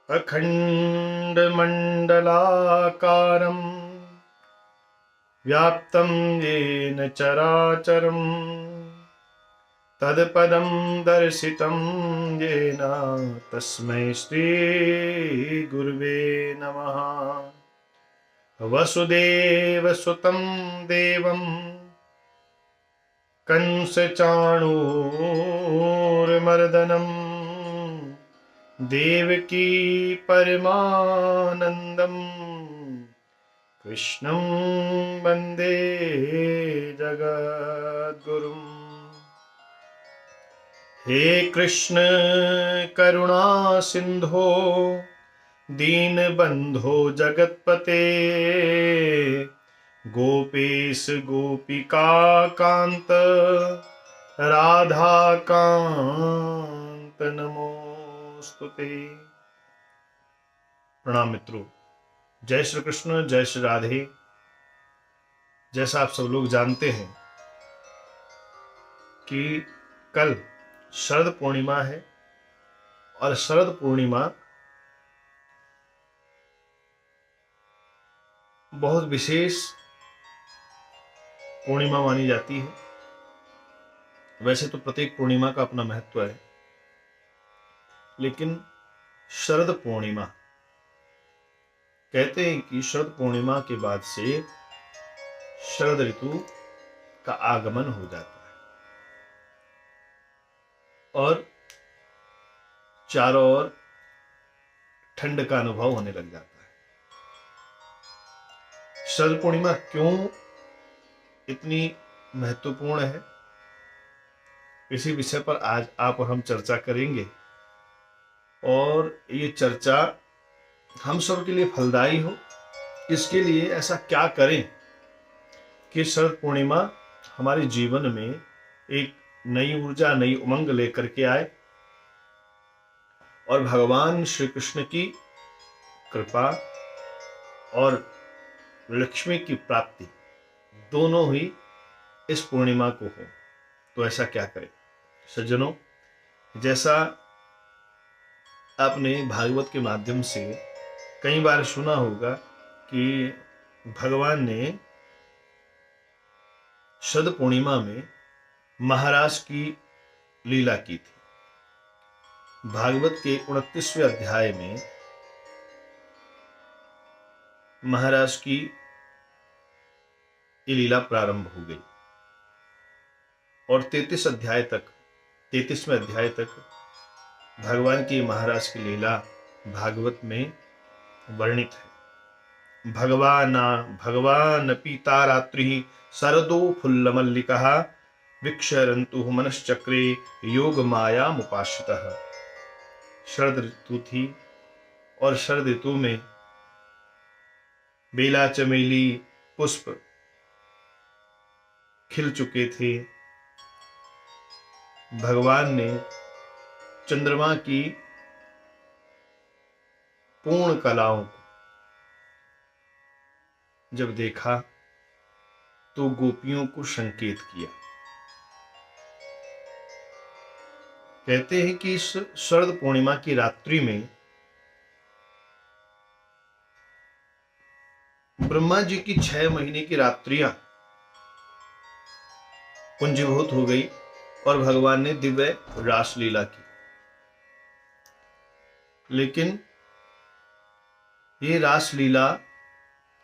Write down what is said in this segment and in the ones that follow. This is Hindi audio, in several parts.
अखण्डमण्डलाकारं व्याप्तं येन चराचरं तत्पदं दर्शितं येन तस्मै श्रीगुरुवे नमः। वसुदेवसुतं देवं कंसचाणूरमर्दनं देवकी परमानन्दं कृष्णं वन्दे जगद्गुरुम्। हे कृष्ण करुणा सिंधो दीनबंधो जगत्पते गोपेश गोपिका कांत राधा कांत नमोस्तुते। प्रणाम मित्रों, जय श्री कृष्ण, जय श्री राधे। जैसा आप सब लोग जानते हैं कि कल शरद पूर्णिमा है और शरद पूर्णिमा बहुत विशेष पूर्णिमा मानी जाती है। वैसे तो प्रत्येक पूर्णिमा का अपना महत्व है, लेकिन शरद पूर्णिमा कहते हैं कि शरद पूर्णिमा के बाद से शरद ऋतु का आगमन हो जाता है और चारों ओर ठंड का अनुभव होने लग जाता है। शरद पूर्णिमा क्यों इतनी महत्वपूर्ण है, इसी विषय पर आज आप और हम चर्चा करेंगे। और ये चर्चा हम सब के लिए फलदायी हो, इसके लिए ऐसा क्या करें कि शरद पूर्णिमा हमारे जीवन में एक नई ऊर्जा, नई उमंग लेकर के आए और भगवान श्री कृष्ण की कृपा और लक्ष्मी की प्राप्ति दोनों ही इस पूर्णिमा को हो। तो ऐसा क्या करें सज्जनों, जैसा आपने भागवत के माध्यम से कई बार सुना होगा कि भगवान ने शरद पूर्णिमा में महाराज की लीला की थी। भागवत के 29वें अध्याय में महाराज की ये लीला प्रारंभ हो गई और 33वें अध्याय तक भगवान की महाराज की लीला भागवत में वर्णित है। भगवान पीता रात्रि शरदो फुल्लमल्लिकः विक्षरन्तु मनश्चक्रे योग माया मुपाश्रितः। शरद ऋतु थी और शरद ऋतु में बेला चमेली पुष्प खिल चुके थे। भगवान ने चंद्रमा की पूर्ण कलाओं को जब देखा तो गोपियों को संकेत किया। कहते हैं कि इस शरद पूर्णिमा की रात्रि में ब्रह्मा जी की 6 महीने की रात्रियां पुंजीभूत हो गई और भगवान ने दिव्य रासलीला की। लेकिन ये रासलीला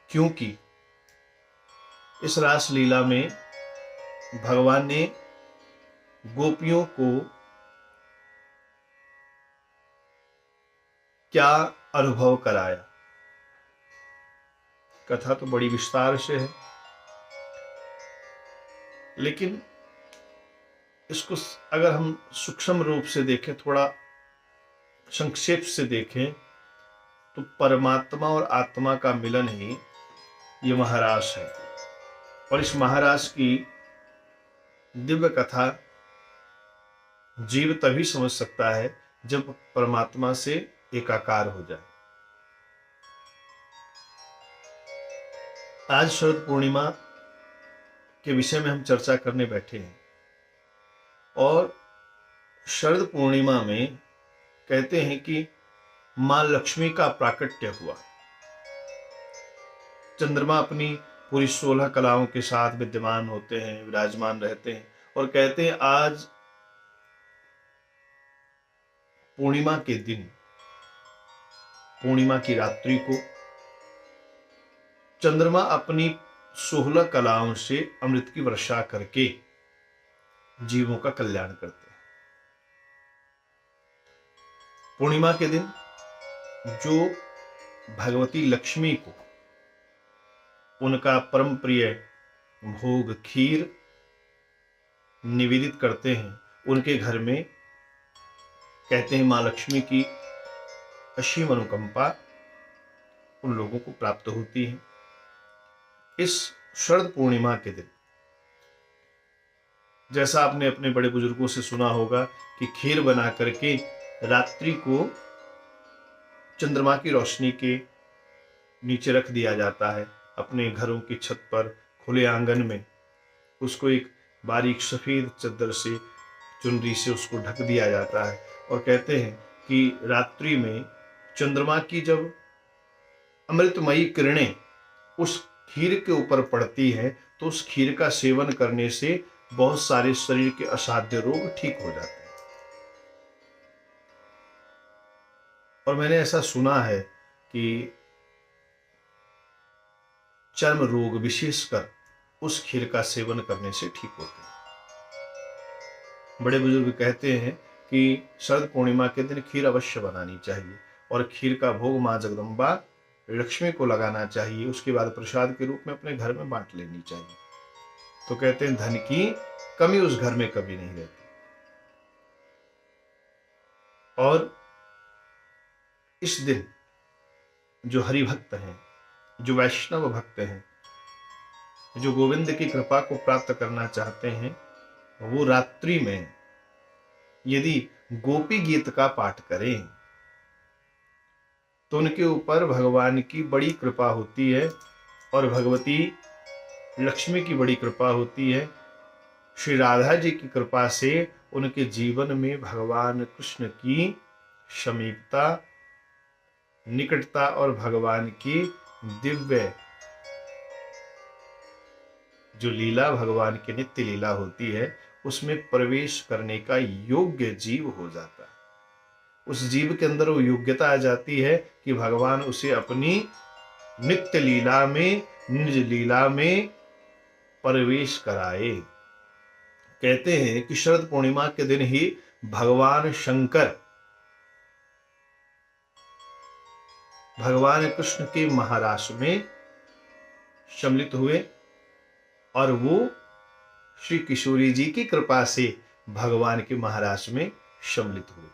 क्यों की? इस रासलीला में भगवान ने गोपियों को क्या अनुभव कराया? कथा तो बड़ी विस्तार से है, लेकिन इसको अगर हम सूक्ष्म रूप से देखें, थोड़ा संक्षेप से देखें, तो परमात्मा और आत्मा का मिलन ही ये महारास है। और इस महारास की दिव्य कथा जीव तभी समझ सकता है जब परमात्मा से एकाकार हो जाए। आज शरद पूर्णिमा के विषय में हम चर्चा करने बैठे हैं और शरद पूर्णिमा में कहते हैं कि मां लक्ष्मी का प्राकट्य हुआ। चंद्रमा अपनी पूरी 16 कलाओं के साथ विद्यमान होते हैं, विराजमान रहते हैं, और कहते हैं आज पूर्णिमा के दिन, पूर्णिमा की रात्रि को चंद्रमा अपनी 16 कलाओं से अमृत की वर्षा करके जीवों का कल्याण करते हैं। पूर्णिमा के दिन जो भगवती लक्ष्मी को उनका परम प्रिय भोग खीर निवेदित करते हैं, उनके घर में कहते हैं मां लक्ष्मी की असीम अनुकंपा उन लोगों को प्राप्त होती है। इस शरद पूर्णिमा के दिन, जैसा आपने अपने बड़े बुजुर्गों से सुना होगा कि खीर बना करके रात्रि को चंद्रमा की रोशनी के नीचे रख दिया जाता है, अपने घरों की छत पर खुले आंगन में उसको एक बारीक सफेद चादर से, चुनरी से उसको ढक दिया जाता है, और कहते हैं कि रात्रि में चंद्रमा की जब अमृतमयी किरणें उस खीर के ऊपर पड़ती है तो उस खीर का सेवन करने से बहुत सारे शरीर के असाध्य रोग ठीक हो जाते हैं। और मैंने ऐसा सुना है कि चर्म रोग विशेषकर उस खीर का सेवन करने से ठीक होते हैं। बड़े बुजुर्ग कहते हैं कि शरद पूर्णिमा के दिन खीर अवश्य बनानी चाहिए और खीर का भोग मां जगदम्बा लक्ष्मी को लगाना चाहिए। उसके बाद प्रसाद के रूप में अपने घर में बांट लेनी चाहिए। तो कहते हैं धन की कमी उस घर में कभी नहीं रहती। और इस दिन जो हरि भक्त हैं, जो वैष्णव भक्त हैं, जो गोविंद की कृपा को प्राप्त करना चाहते हैं, वो रात्रि में यदि गोपी गीत का पाठ करें तो उनके ऊपर भगवान की बड़ी कृपा होती है और भगवती लक्ष्मी की बड़ी कृपा होती है। श्री राधा जी की कृपा से उनके जीवन में भगवान कृष्ण की समीपता, निकटता और भगवान की दिव्य जो लीला, भगवान की नित्य लीला होती है, उसमें प्रवेश करने का योग्य जीव हो जाता है। उस जीव के अंदर वो योग्यता आ जाती है कि भगवान उसे अपनी नित्य लीला में, निज लीला में प्रवेश कराए। कहते हैं कि शरद पूर्णिमा के दिन ही भगवान शंकर भगवान कृष्ण के महारास में सम्मिलित हुए और वो श्री किशोरी जी की कृपा से भगवान के महारास में सम्मिलित हुए।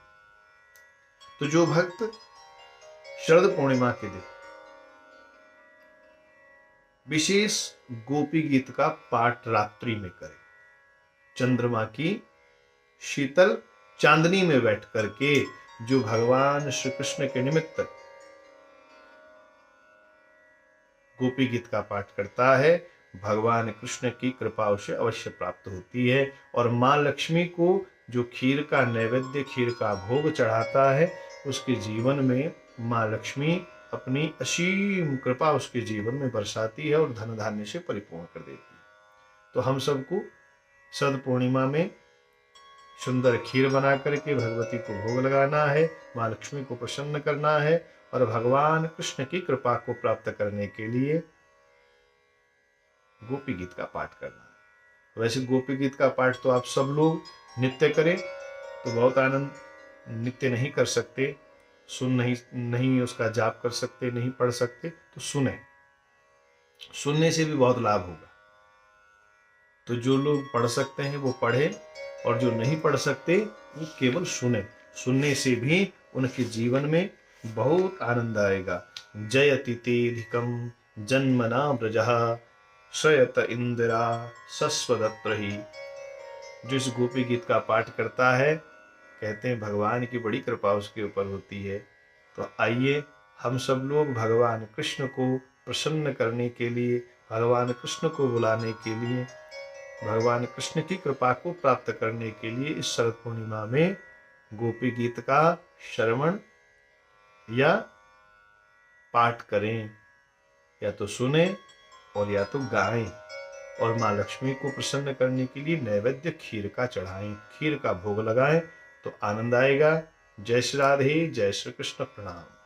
तो जो भक्त शरद पूर्णिमा के दिन विशेष गोपी गीत का पाठ रात्रि में करे, चंद्रमा की शीतल चांदनी में बैठ करके जो भगवान श्री कृष्ण के निमित्त गोपी गीत का पाठ करता है, भगवान कृष्ण की कृपा उसे अवश्य प्राप्त होती है। और मां लक्ष्मी को जो खीर का नैवेद्य, खीर का भोग चढ़ाता है, उसके जीवन में मां लक्ष्मी अपनी असीम कृपा उसके जीवन में बरसाती है और धन धान्य से परिपूर्ण कर देती है। तो हम सबको शरद पूर्णिमा में सुंदर खीर बना करके भगवती को भोग लगाना है, मां लक्ष्मी को प्रसन्न करना है और भगवान कृष्ण की कृपा को प्राप्त करने के लिए गोपी गीत का पाठ करना है। वैसे गोपी गीत का पाठ तो आप सब लोग नित्य करें तो बहुत आनंद, नित्य नहीं कर सकते, नहीं उसका जाप कर सकते, नहीं पढ़ सकते, तो सुनने से भी बहुत लाभ होगा। तो जो लोग पढ़ सकते हैं वो पढ़े और जो नहीं पढ़ सकते वो केवल सुनने से भी उनके जीवन में बहुत आनंद आएगा। जयति तेधिकम जन्मना ब्रजः शयत इंदिरा सस्वदत्र ही। जो इस गोपी गीत का पाठ करता है, कहते हैं भगवान की बड़ी कृपा उसके ऊपर होती है। तो आइए हम सब लोग भगवान कृष्ण को प्रसन्न करने के लिए, भगवान कृष्ण को बुलाने के लिए, भगवान कृष्ण की कृपा को प्राप्त करने के लिए इस शरद पूर्णिमा में गोपी गीत का श्रवण, या पाठ करें, या तो सुने और या तो गाएं। और माँ लक्ष्मी को प्रसन्न करने के लिए नैवेद्य खीर का चढ़ाएं, खीर का भोग लगाएं, तो आनंद आएगा। जय श्री राधे, जय श्री कृष्ण, प्रणाम।